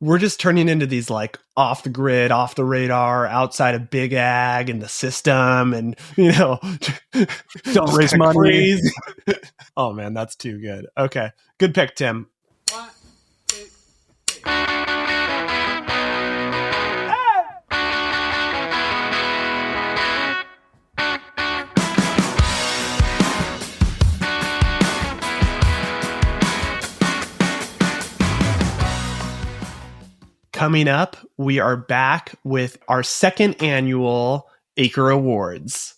we're just turning into these like off the grid, off the radar, outside of big ag and the system, and don't raise money. Crazy. Oh man, that's too good. Okay, good pick, Tim. 1, 2, 3. Coming up, we are back with our second annual Acre Awards.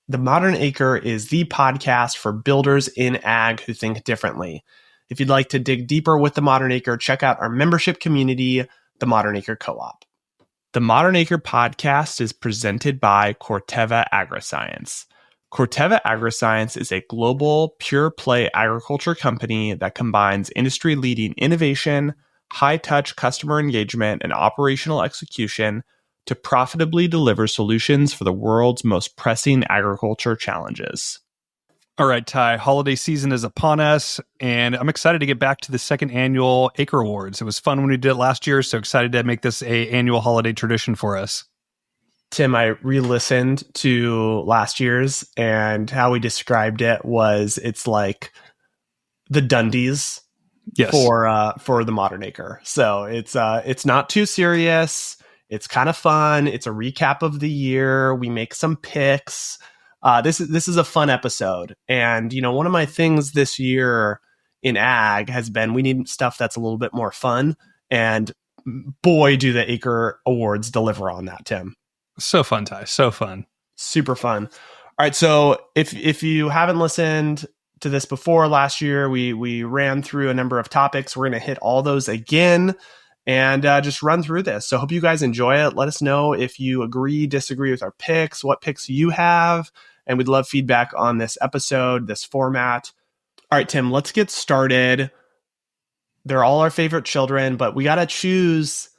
The Modern Acre is the podcast for builders in ag who think differently. If you'd like to dig deeper with the Modern Acre, check out our membership community, the Modern Acre Co-op. The Modern Acre podcast is presented by Corteva Agriscience. Corteva Agriscience is a global, pure-play agriculture company that combines industry-leading innovation, high-touch customer engagement, and operational execution to profitably deliver solutions for the world's most pressing agriculture challenges. All right, Ty, holiday season is upon us, and I'm excited to get back to the second annual Acre Awards. It was fun when we did it last year, so excited to make this a annual holiday tradition for us. Tim, I re-listened to last year's, and how we described it was it's like the Dundies. Yes. For the Modern Acre. So it's not too serious. It's kind of fun. It's a recap of the year. We make some picks. This is a fun episode. And one of my things this year in ag has been we need stuff that's a little bit more fun. And boy, do the Acre Awards deliver on that, Tim. So fun, Ty. So fun. Super fun. All right. So if you haven't listened to this before, last year we ran through a number of topics. We're going to hit all those again and just run through this. So hope you guys enjoy it. Let us know if you agree, disagree with our picks, what picks you have, and we'd love feedback on this episode, this format. All right, Tim, let's get started. They're all our favorite children, but we got to choose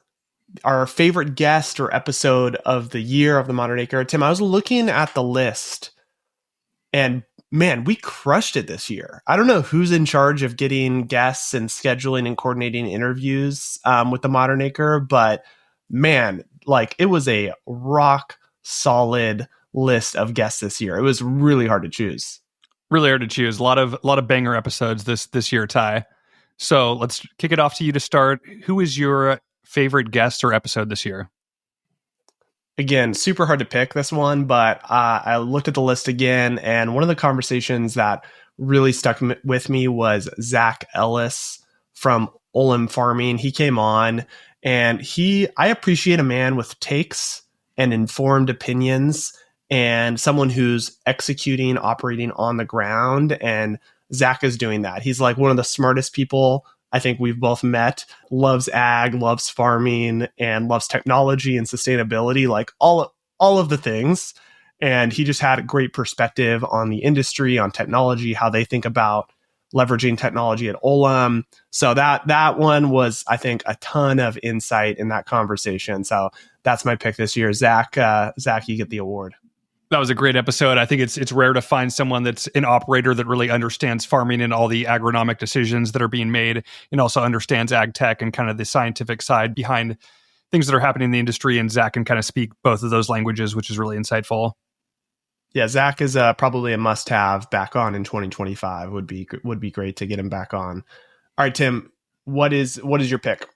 our favorite guest or episode of the year of the Modern Acre. Tim, I was looking at the list, and man, we crushed it this year. I don't know who's in charge of getting guests and scheduling and coordinating interviews with the Modern Acre, but man, like it was a rock solid list of guests this year. It was really hard to choose. Really hard to choose. A lot of banger episodes this year, Ty. So let's kick it off to you to start. Who is your favorite guest or episode this year? Again, super hard to pick this one, but I looked at the list again, and one of the conversations that really stuck with me was Zach Ellis from Olam Farming. He came on, and I appreciate a man with takes and informed opinions and someone who's executing, operating on the ground, and Zach is doing that. He's like one of the smartest people I think we've both met, loves ag, loves farming, and loves technology and sustainability, like all of the things. And he just had a great perspective on the industry, on technology, how they think about leveraging technology at Olam. So that one was, I think, a ton of insight in that conversation. So that's my pick this year. Zach, you get the award. That was a great episode. I think it's rare to find someone that's an operator that really understands farming and all the agronomic decisions that are being made, and also understands ag tech and kind of the scientific side behind things that are happening in the industry. And Zach can kind of speak both of those languages, which is really insightful. Yeah, Zach is probably a must-have back on in 2025. Would be great to get him back on. All right, Tim, what is your pick?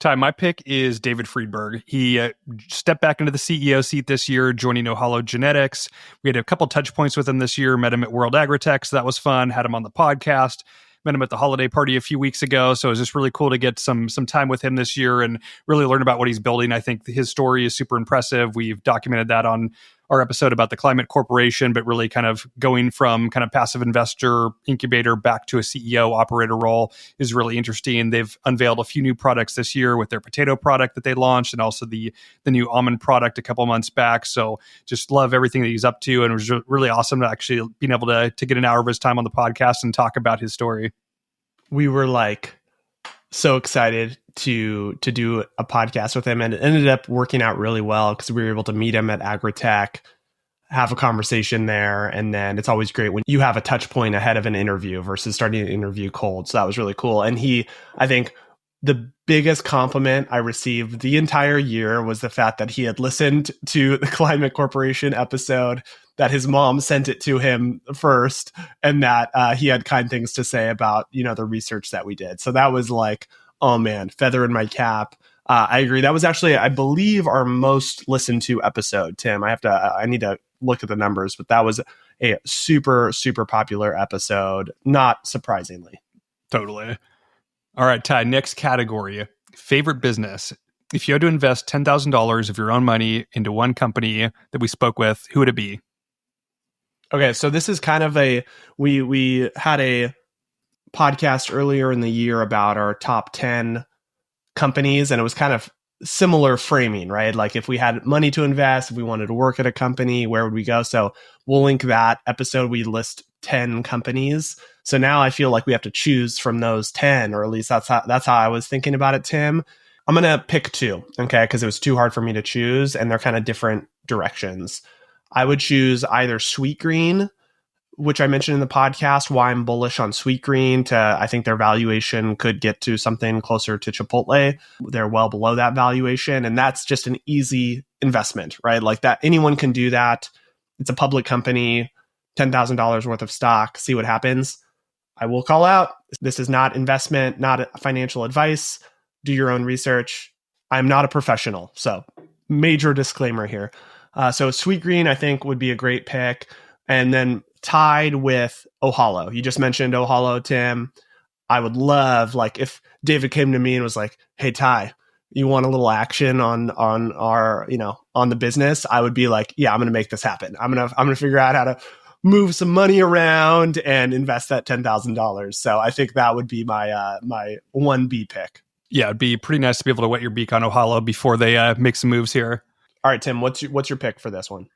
Ty, my pick is David Friedberg. He stepped back into the CEO seat this year, joining Ohalo Genetics. We had a couple touch points with him this year, met him at World Agritech, so that was fun. Had him on the podcast. Met him at the holiday party a few weeks ago, so it was just really cool to get some time with him this year and really learn about what he's building. I think his story is super impressive. We've documented that on our episode about the Climate Corporation, but really kind of going from kind of passive investor incubator back to a CEO operator role is really interesting. They've unveiled a few new products this year with their potato product that they launched, and also the new almond product a couple months back. So just love everything that he's up to, and it was really awesome to actually being able to get an hour of his time on the podcast and talk about his story. We were like so excited to do a podcast with him, and it ended up working out really well because we were able to meet him at Agritech, have a conversation there, and then it's always great when you have a touch point ahead of an interview versus starting an interview cold. So that was really cool. And he, I think, the biggest compliment I received the entire year was the fact that he had listened to the Climate Corporation episode, that his mom sent it to him first, and that he had kind things to say about, the research that we did. So that was like, oh man, feather in my cap. I agree. That was actually, I believe, our most listened to episode, Tim. I need to look at the numbers, but that was a super, super popular episode, not surprisingly. Totally. All right, Ty, next category, favorite business. If you had to invest $10,000 of your own money into one company that we spoke with, who would it be? Okay, so this is kind of we had a podcast earlier in the year about our top 10 companies, and it was kind of similar framing, right? Like if we had money to invest, if we wanted to work at a company, where would we go? So we'll link that episode. We list 10 companies. So now I feel like we have to choose from those 10, or at least that's how I was thinking about it, Tim. I'm going to pick two, okay? Because it was too hard for me to choose, and they're kind of different directions. I would choose either Sweetgreen, which I mentioned in the podcast, why I'm bullish on Sweetgreen. I think their valuation could get to something closer to Chipotle. They're well below that valuation, and that's just an easy investment, right? Like that, anyone can do that. It's a public company, $10,000 worth of stock. See what happens. I will call out, this is not investment, not financial advice. Do your own research. I'm not a professional, so major disclaimer here. So Sweetgreen, I think, would be a great pick. And then tied with Ohalo. You just mentioned Ohalo, Tim. I would love, like, if David came to me and was like, hey, Ty, you want a little action on our, on the business? I would be like, yeah, I'm going to make this happen. I'm going to figure out how to move some money around and invest that $10,000. So I think that would be my 1B pick. Yeah, it'd be pretty nice to be able to wet your beak on Ohalo before they make some moves here. All right, Tim, what's your pick for this one?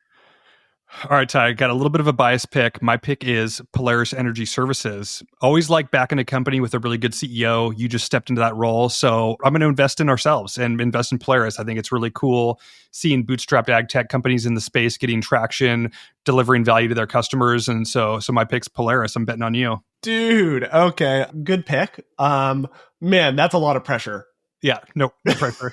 All right, Ty, I got a little bit of a biased pick. My pick is Polaris Energy Services. Always like backing a company with a really good CEO. You just stepped into that role. So I'm going to invest in ourselves and invest in Polaris. I think it's really cool seeing bootstrapped ag tech companies in the space getting traction, delivering value to their customers. And so my pick's Polaris. I'm betting on you. Dude, okay. Good pick. Man, that's a lot of pressure. Yeah, no pressure.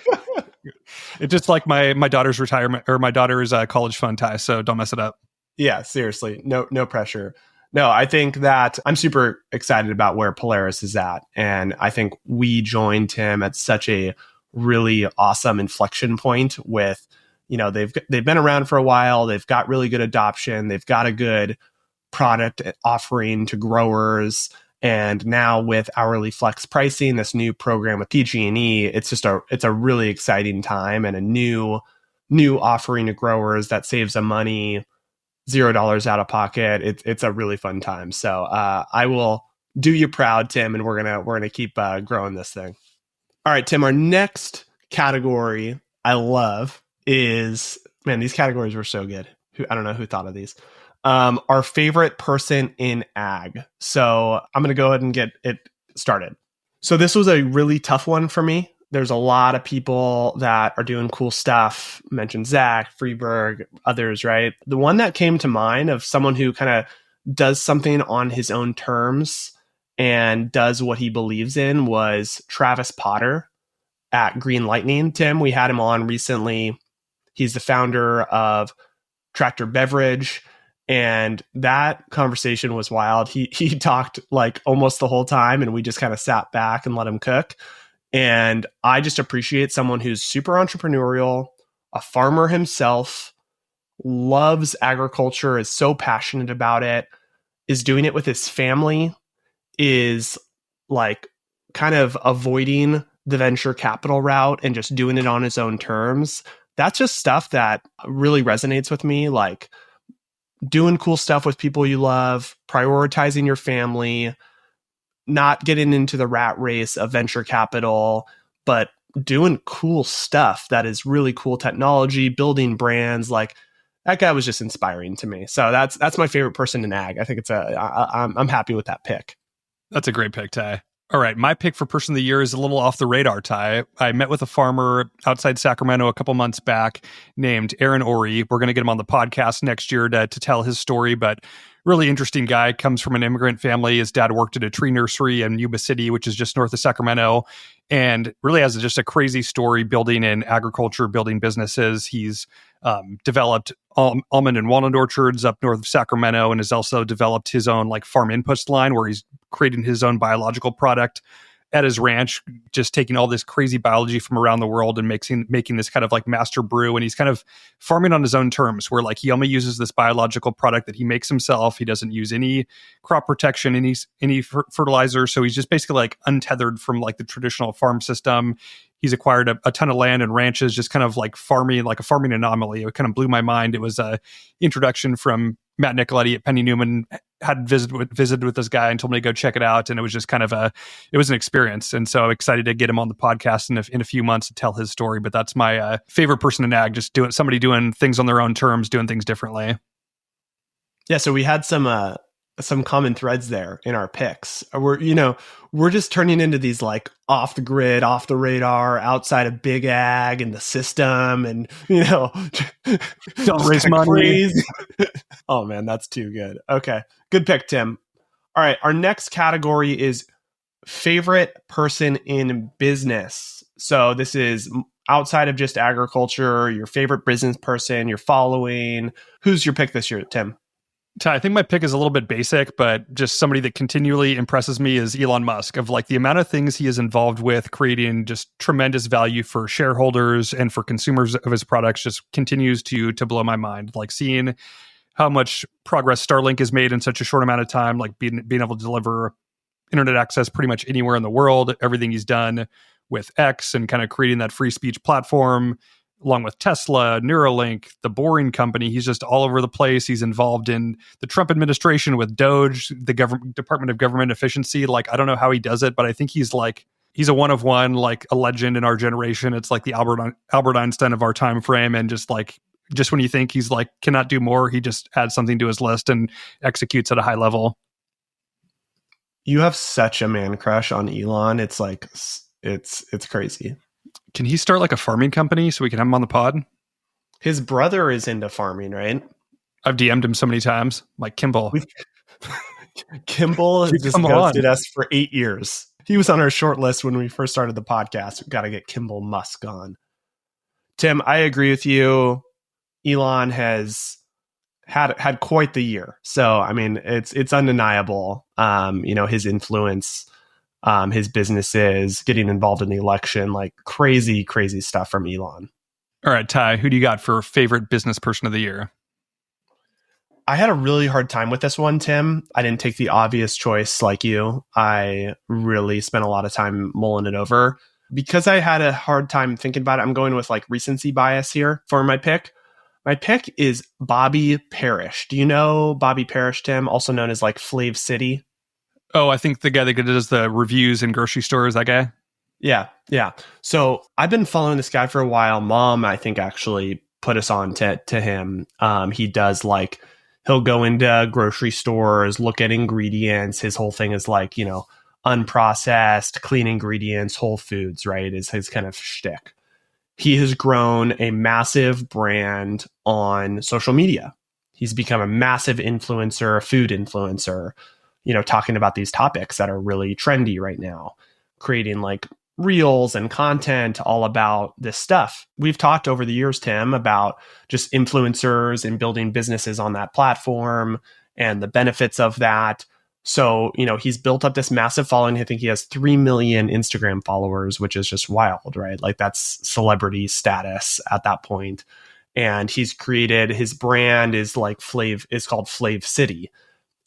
It's just like my daughter's retirement or my daughter's college fund, Ty. So don't mess it up. Yeah, seriously. No pressure. No, I think that I'm super excited about where Polaris is at. And I think we joined him at such a really awesome inflection point with, they've been around for a while. They've got really good adoption. They've got a good product offering to growers. And now with hourly flex pricing, this new program with PG&E, it's a really exciting time and a new offering to growers that saves them money, $0 out of pocket. It's a really fun time. So I will do you proud, Tim, and we're gonna keep growing this thing. All right, Tim. Our next category I love is, man, these categories were so good. I don't know who thought of these. Our favorite person in ag. So I'm going to go ahead and get it started. So this was a really tough one for me. There's a lot of people that are doing cool stuff. I mentioned Zach, Freeberg, others, right? The one that came to mind of someone who kind of does something on his own terms and does what he believes in was Travis Potter at Green Lightning. Tim, we had him on recently. He's the founder of Tractor Beverage. And that conversation was wild. He talked like almost the whole time, and we just kind of sat back and let him cook. And I just appreciate someone who's super entrepreneurial, a farmer himself, loves agriculture, is so passionate about it, is doing it with his family, is like kind of avoiding the venture capital route and just doing it on his own terms. That's just stuff that really resonates with me. Like, doing cool stuff with people you love, prioritizing your family, not getting into the rat race of venture capital, but doing cool stuff that is really cool technology, building brands. Like, that guy was just inspiring to me. So that's my favorite person in ag. I think I'm happy with that pick. That's a great pick, Ty. All right, my pick for person of the year is a little off the radar, Ty. I met with a farmer outside Sacramento a couple months back named Aaron Ori. We're going to get him on the podcast next year to tell his story, but really interesting guy. Comes from an immigrant family. His dad worked at a tree nursery in Yuba City, which is just north of Sacramento, and really has just a crazy story building in agriculture, building businesses. He's developed almond and walnut orchards up north of Sacramento, and has also developed his own like farm inputs line where he's creating his own biological product at his ranch, just taking all this crazy biology from around the world and making this kind of like master brew. And he's kind of farming on his own terms, where like he only uses this biological product that he makes himself. He doesn't use any crop protection, any fertilizer. So he's just basically like untethered from like the traditional farm system. He's acquired a ton of land and ranches, just kind of like farming, like a farming anomaly. It kind of blew my mind. It was a introduction from Matt Nicoletti at Penny Newman. Had visited with this guy and told me to go check it out, and it was just kind of it was an experience. And so I'm excited to get him on the podcast in a few months to tell his story. But that's my favorite person in ag, just somebody doing things on their own terms, doing things differently. Yeah, so we had some common threads there in our picks. We're just turning into these like off the grid, off the radar, outside of big ag and the system, and don't raise money. Oh man, that's too good. Okay, good pick, Tim. All right, our next category is favorite person in business. So this is outside of just agriculture, your favorite business person you're following. Who's your pick this year, Tim? I think my pick is a little bit basic, but just somebody that continually impresses me is Elon Musk. Of like the amount of things he is involved with, creating just tremendous value for shareholders and for consumers of his products, just continues to blow my mind. Like seeing how much progress Starlink has made in such a short amount of time, like being able to deliver internet access pretty much anywhere in the world. Everything he's done with X and kind of creating that free speech platform, along with Tesla, Neuralink, the Boring Company. He's just all over the place. He's involved in the Trump administration with Doge, the Department of Government Efficiency. Like, I don't know how he does it, but I think he's a one of one, like a legend in our generation. It's like the Albert Einstein of our time frame. And just when you think he's like, cannot do more, he just adds something to his list and executes at a high level. You have such a man crush on Elon. It's like, it's crazy. Can he start like a farming company so we can have him on the pod? His brother is into farming, right? I've DM'd him so many times. Like, Kimball. Kimball has just ghosted us for 8 years. He was on our short list when we first started the podcast. We've got to get Kimball Musk on. Tim, I agree with you. Elon has had quite the year. So, I mean, it's undeniable. His influence, his businesses, getting involved in the election, like crazy, crazy stuff from Elon. All right, Ty, who do you got for favorite business person of the year? I had a really hard time with this one, Tim. I didn't take the obvious choice like you. I really spent a lot of time mulling it over. Because I had a hard time thinking about it, I'm going with like recency bias here for my pick. My pick is Bobby Parrish. Do you know Bobby Parrish, Tim? Also known as like Flav City. Oh, I think the guy that does the reviews in grocery stores, that guy? Yeah. So I've been following this guy for a while. Mom, I think, actually put us on to him. He does like, he'll go into grocery stores, look at ingredients. His whole thing is like, unprocessed, clean ingredients, whole foods, right? Is his kind of shtick. He has grown a massive brand on social media. He's become a massive influencer, a food influencer, talking about these topics that are really trendy right now, creating like reels and content all about this stuff. We've talked over the years, Tim, about just influencers and building businesses on that platform and the benefits of that. So, he's built up this massive following. I think he has 3 million Instagram followers, which is just wild, right? Like that's celebrity status at that point. And he's created, his brand is called Flav City.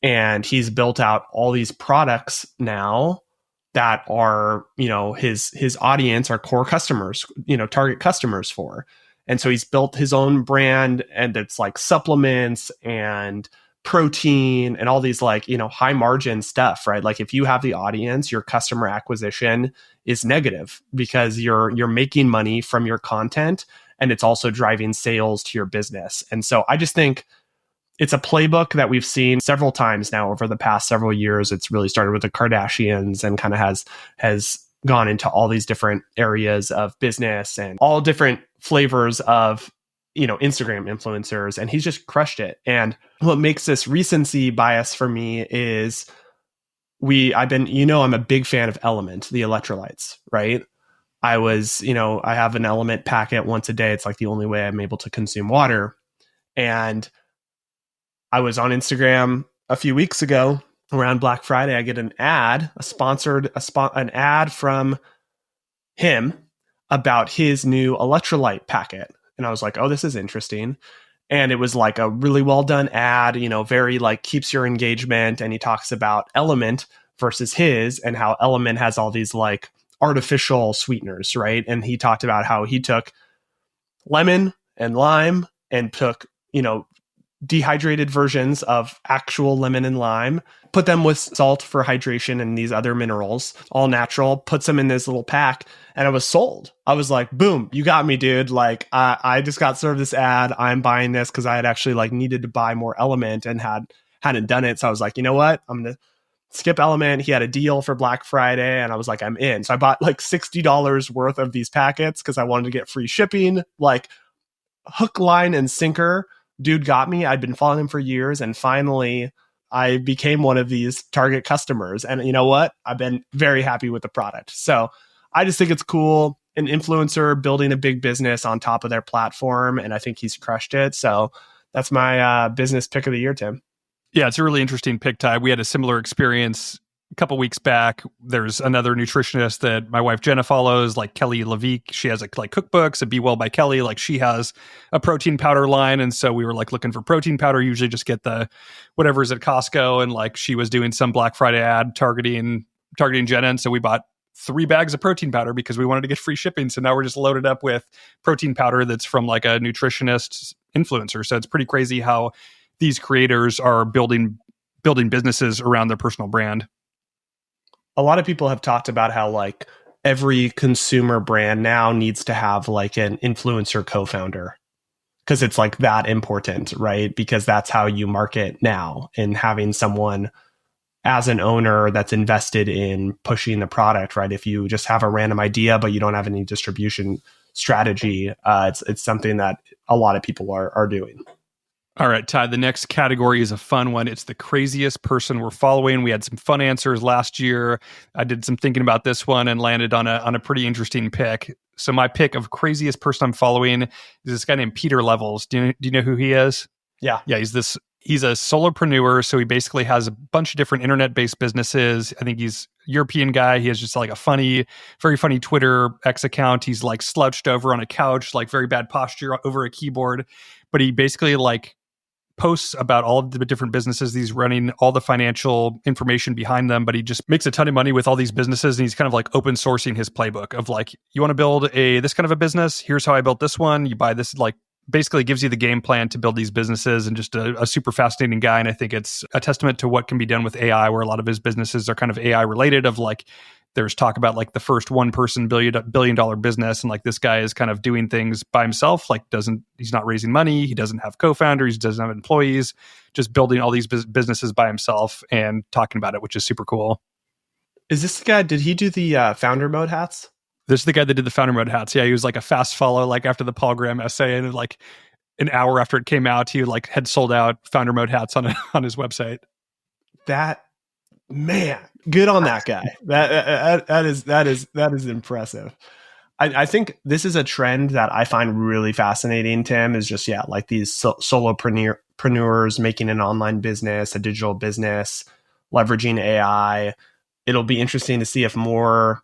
And he's built out all these products now that are, his audience are core customers, target customers for. And so he's built his own brand, and it's like supplements and protein and all these like, high margin stuff, right? Like if you have the audience, your customer acquisition is negative because you're making money from your content, and it's also driving sales to your business. And so I just think it's a playbook that we've seen several times now over the past several years. It's really started with the Kardashians and kind of has gone into all these different areas of business and all different flavors of Instagram influencers, and he's just crushed it. And what makes this recency bias for me is I'm a big fan of Element, the electrolytes, right? I have an Element packet once a day. It's like the only way I'm able to consume water. And I was on Instagram a few weeks ago around Black Friday. I get an ad, an ad from him about his new electrolyte packet. And I was like, oh, this is interesting. And it was like a really well done ad, very like keeps your engagement. And he talks about Element versus his, and how Element has all these like artificial sweeteners, right? And he talked about how he took lemon and lime and took, dehydrated versions of actual lemon and lime, put them with salt for hydration and these other minerals, all natural, puts them in this little pack, and I was sold. I was like, boom, you got me, dude. Like, I just got served this ad. I'm buying this because I had actually like needed to buy more Element and hadn't done it. So I was like, you know what? I'm going to skip Element. He had a deal for Black Friday, and I was like, I'm in. So I bought like $60 worth of these packets because I wanted to get free shipping, like hook, line, and sinker. Dude got me. I'd been following him for years, and finally I became one of these target customers. And you know what? I've been very happy with the product. So I just think it's cool. An influencer building a big business on top of their platform, and I think he's crushed it. So that's my business pick of the year, Tim. Yeah, it's a really interesting pick, Ty. We had a similar experience a couple weeks back. There's another nutritionist that my wife Jenna follows, like Kelly LeVeque. She has like cookbooks, a Be Well by Kelly. Like she has a protein powder line, and so we were like looking for protein powder. Usually just get the whatever's at Costco, and like she was doing some Black Friday ad targeting Jenna, and so we bought 3 bags of protein powder because we wanted to get free shipping. So now we're just loaded up with protein powder that's from like a nutritionist influencer. So it's pretty crazy how these creators are building businesses around their personal brand. A lot of people have talked about how like every consumer brand now needs to have like an influencer co-founder because it's like that important, right? Because that's how you market now, and having someone as an owner that's invested in pushing the product, right? If you just have a random idea, but you don't have any distribution strategy, it's something that a lot of people are doing. All right, Ty, the next category is a fun one. It's the craziest person we're following. We had some fun answers last year. I did some thinking about this one and landed on a pretty interesting pick. So my pick of craziest person I'm following is this guy named Peter Levels. Do you know who he is? Yeah. Yeah, he's a solopreneur. So he basically has a bunch of different internet-based businesses. I think he's a European guy. He has just like a very funny Twitter X account. He's like slouched over on a couch, like very bad posture over a keyboard. But he basically like posts about all of the different businesses he's running, all the financial information behind them, but he just makes a ton of money with all these businesses, and he's kind of like open sourcing his playbook of like, you want to build this kind of a business? Here's how I built this one. You buy this, like basically gives you the game plan to build these businesses, and just a super fascinating guy. And I think it's a testament to what can be done with AI, where a lot of his businesses are kind of AI related, of like, there's talk about like the first one-person billion dollar business, and like this guy is kind of doing things by himself. Like he's not raising money, he doesn't have co-founders, he doesn't have employees, just building all these businesses by himself and talking about it, which is super cool. Is this the guy? Did he do the founder mode hats? This is the guy that did the founder mode hats. Yeah, he was like a fast follow, like after the Paul Graham essay, and like an hour after it came out, he like had sold out founder mode hats on his website. Man, good on that guy. That is impressive. I think this is a trend that I find really fascinating, Tim, is just, like these solopreneurs making an online business, a digital business, leveraging AI. It'll be interesting to see if more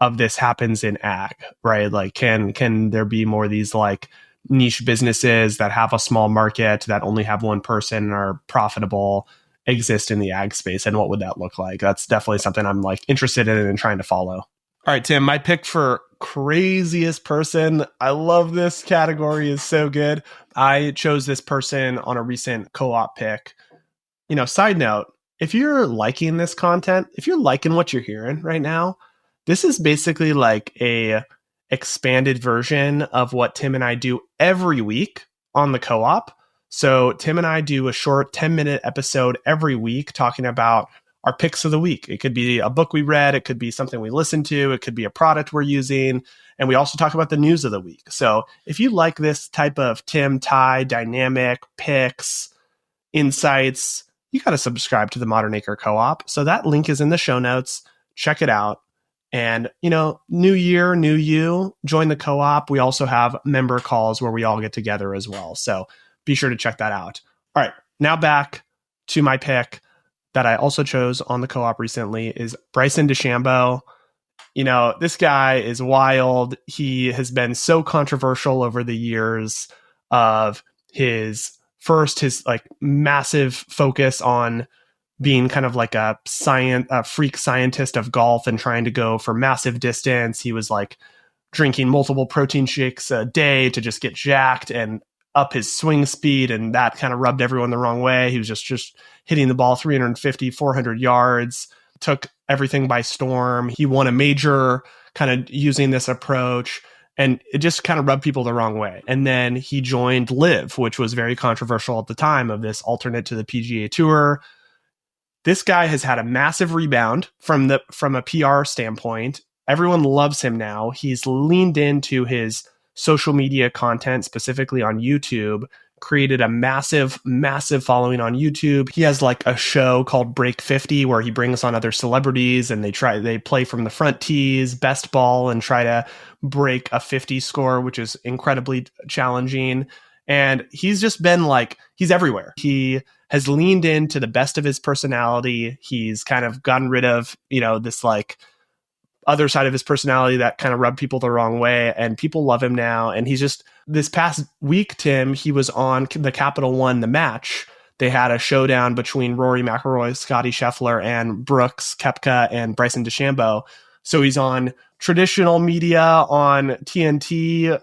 of this happens in ag, right? Like, can there be more of these like niche businesses that have a small market, that only have one person and are profitable, exist in the ag space, and what would that look like? That's definitely something I'm like interested in and trying to follow. All right, Tim, my pick for craziest person. I love this category, is so good. I chose this person on a recent co-op pick. Side note, if you're liking this content, if you're liking what you're hearing right now, this is basically like a expanded version of what Tim and I do every week on the co-op. So Tim and I do a short 10-minute episode every week talking about our picks of the week. It could be a book we read, it could be something we listened to, it could be a product we're using. And we also talk about the news of the week. So if you like this type of Tim, Ty, dynamic picks, insights, you got to subscribe to the Modern Acre Co-op. So that link is in the show notes. Check it out. And, new year, new you, join the co-op. We also have member calls where we all get together as well. So be sure to check that out. All right, now back to my pick that I also chose on the co-op recently is Bryson DeChambeau. This guy is wild. He has been so controversial over the years of his like massive focus on being kind of like a freak scientist of golf and trying to go for massive distance. He was like drinking multiple protein shakes a day to just get jacked and up his swing speed. And that kind of rubbed everyone the wrong way. He was just hitting the ball 350, 400 yards, took everything by storm. He won a major kind of using this approach. And it just kind of rubbed people the wrong way. And then he joined Live, which was very controversial at the time, of this alternate to the PGA Tour. This guy has had a massive rebound from a PR standpoint. Everyone loves him now. He's leaned into his social media content, specifically on YouTube, created a massive, massive following on YouTube. He has like a show called Break 50 where he brings on other celebrities and they play from the front tees, best ball, and try to break a 50 score, which is incredibly challenging. And he's just been he's everywhere. He has leaned into the best of his personality. He's kind of gotten rid of, this other side of his personality that kind of rubbed people the wrong way, and people love him now. And he's just, this past week, Tim, he was on the Capital One, the match. They had a showdown between Rory McIlroy, Scotty Scheffler, and Brooks Koepka and Bryson DeChambeau. So he's on traditional media on TNT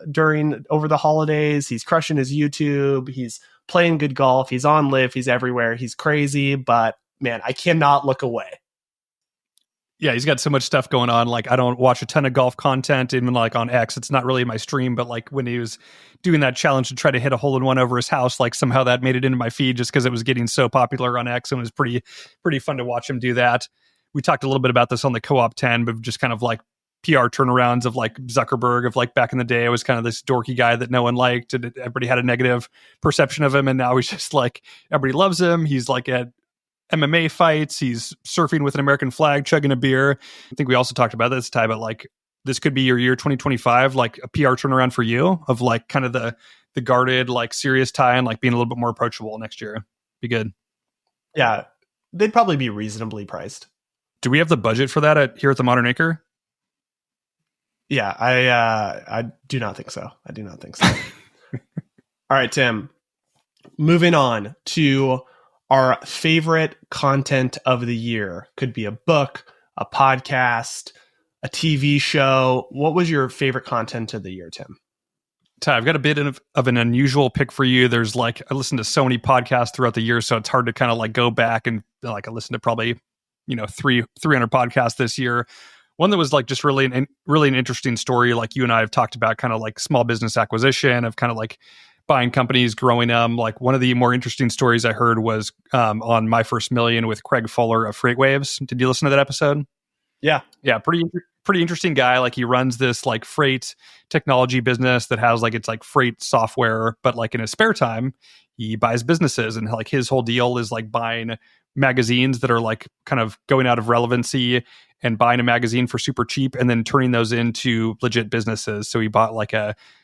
over the holidays. He's crushing his YouTube. He's playing good golf. He's on Live. He's everywhere. He's crazy, but man, I cannot look away. Yeah, he's got so much stuff going on. I don't watch a ton of golf content, even on X. It's not really my stream, but when he was doing that challenge to try to hit a hole-in-one over his house, somehow that made it into my feed just because it was getting so popular on X, and it was pretty fun to watch him do that. We talked a little bit about this on the Co-op 10, but just kind of PR turnarounds of Zuckerberg of back in the day. I was kind of this dorky guy that no one liked, and everybody had a negative perception of him, and now he's just everybody loves him. He's at MMA fights, he's surfing with an American flag, chugging a beer. I think we also talked about this, Ty, but this could be your year 2025, a PR turnaround for you of kind of the guarded, serious Ty, and being a little bit more approachable next year. Be good. Yeah, they'd probably be reasonably priced. Do we have the budget for that here at the Modern Acre? Yeah, I do not think so. I do not think so. All right, Tim, moving on to our favorite content of the year. Could be a book, a podcast, a TV show. What was your favorite content of the year, Tim? Ty, I've got a bit of an unusual pick for you. There's I listen to so many podcasts throughout the year, so it's hard to kind of go back and I listened to probably 300 podcasts this year. One that was just really an interesting story. You and I have talked about kind of small business acquisition of kind of buying companies, growing them. One of the more interesting stories I heard was on My First Million with Craig Fuller of FreightWaves. Did you listen to that episode? Yeah. Pretty interesting guy. He runs this freight technology business that has it's freight software, but in his spare time, he buys businesses, and his whole deal is buying magazines that are kind of going out of relevancy and buying a magazine for super cheap and then turning those into legit businesses. So he bought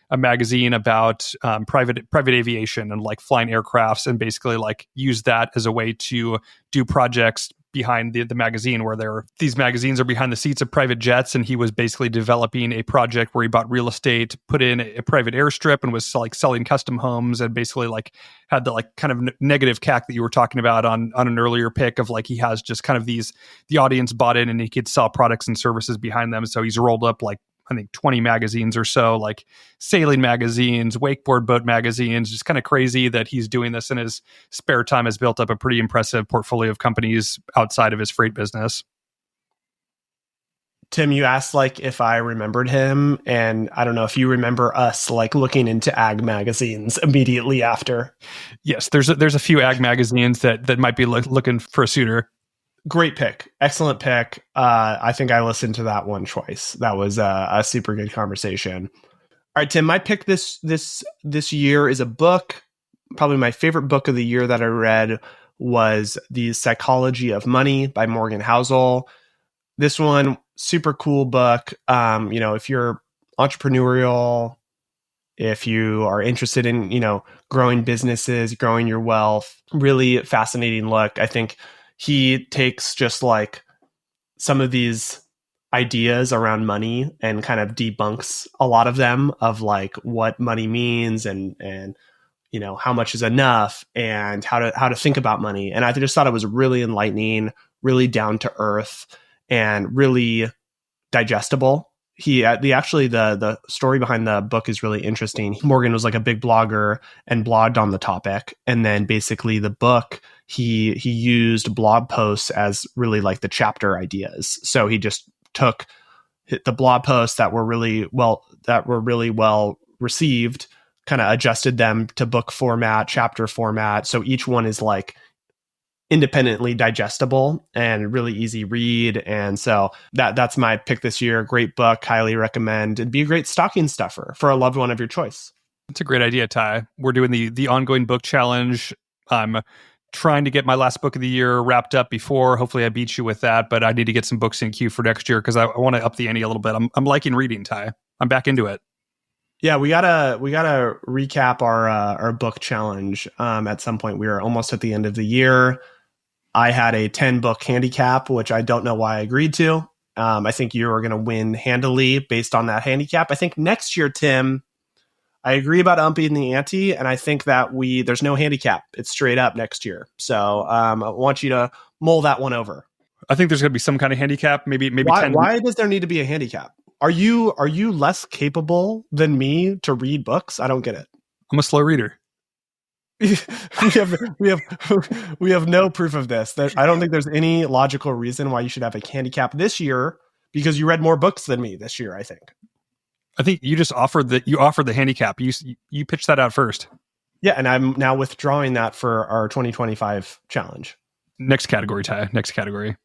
a magazine about private aviation and flying aircrafts, and basically use that as a way to do projects behind the magazine, where these magazines are behind the seats of private jets. And he was basically developing a project where he bought real estate, put in a private airstrip, and was selling custom homes, and basically had the kind of negative CAC that you were talking about on an earlier pick of he has just kind of the audience bought in, and he could sell products and services behind them. So he's rolled up I think 20 magazines or so, sailing magazines, wakeboard boat magazines. Just kind of crazy that he's doing this in his spare time. Has built up a pretty impressive portfolio of companies outside of his freight business. Tim, you asked if I remembered him, and I don't know if you remember us looking into ag magazines immediately after. Yes, there's a few ag magazines that might be looking for a suitor. Great pick. Excellent pick. I think I listened to that one twice. That was a super good conversation. All right, Tim, my pick this year is a book. Probably my favorite book of the year that I read was The Psychology of Money by Morgan Housel. This one, super cool book. If you're entrepreneurial, if you are interested in, growing businesses, growing your wealth, really fascinating look. I think he takes just like some of these ideas around money and kind of debunks a lot of them, of like what money means and how much is enough and how to think about money. And I just thought it was really enlightening, really down to earth, and really digestible. The story behind the book is really interesting. Morgan was like a big blogger and blogged on the topic, and then basically the book, he used blog posts as really like the chapter ideas. So he just took the blog posts that were really well received, kind of adjusted them to book format, chapter format. So each one is like independently digestible and really easy read. And so that's my pick this year. Great book, highly recommend. It'd be a great stocking stuffer for a loved one of your choice. It's a great idea, Ty. We're doing the ongoing book challenge. I'm trying to get my last book of the year wrapped up before. Hopefully I beat you with that, but I need to get some books in queue for next year because I want to up the ante a little bit. I'm liking reading, Ty. I'm back into it. Yeah, we gotta recap our book challenge at some point. We are almost at the end of the year. I had a 10 book handicap, which I don't know why I agreed to. I think you are going to win handily based on that handicap. I think next year, Tim, I agree about upping the ante, and I think that there's no handicap. It's straight up next year. So I want you to mull that one over. I think there's going to be some kind of handicap. Maybe why, 10. Why does there need to be a handicap? Are you less capable than me to read books? I don't get it. I'm a slow reader. we have no proof of this. I don't think there's any logical reason why you should have a handicap this year, because you read more books than me this year. I think you just offered the handicap. You pitched that out first. Yeah, and I'm now withdrawing that for our 2025 challenge. Next category, Ty. Next category.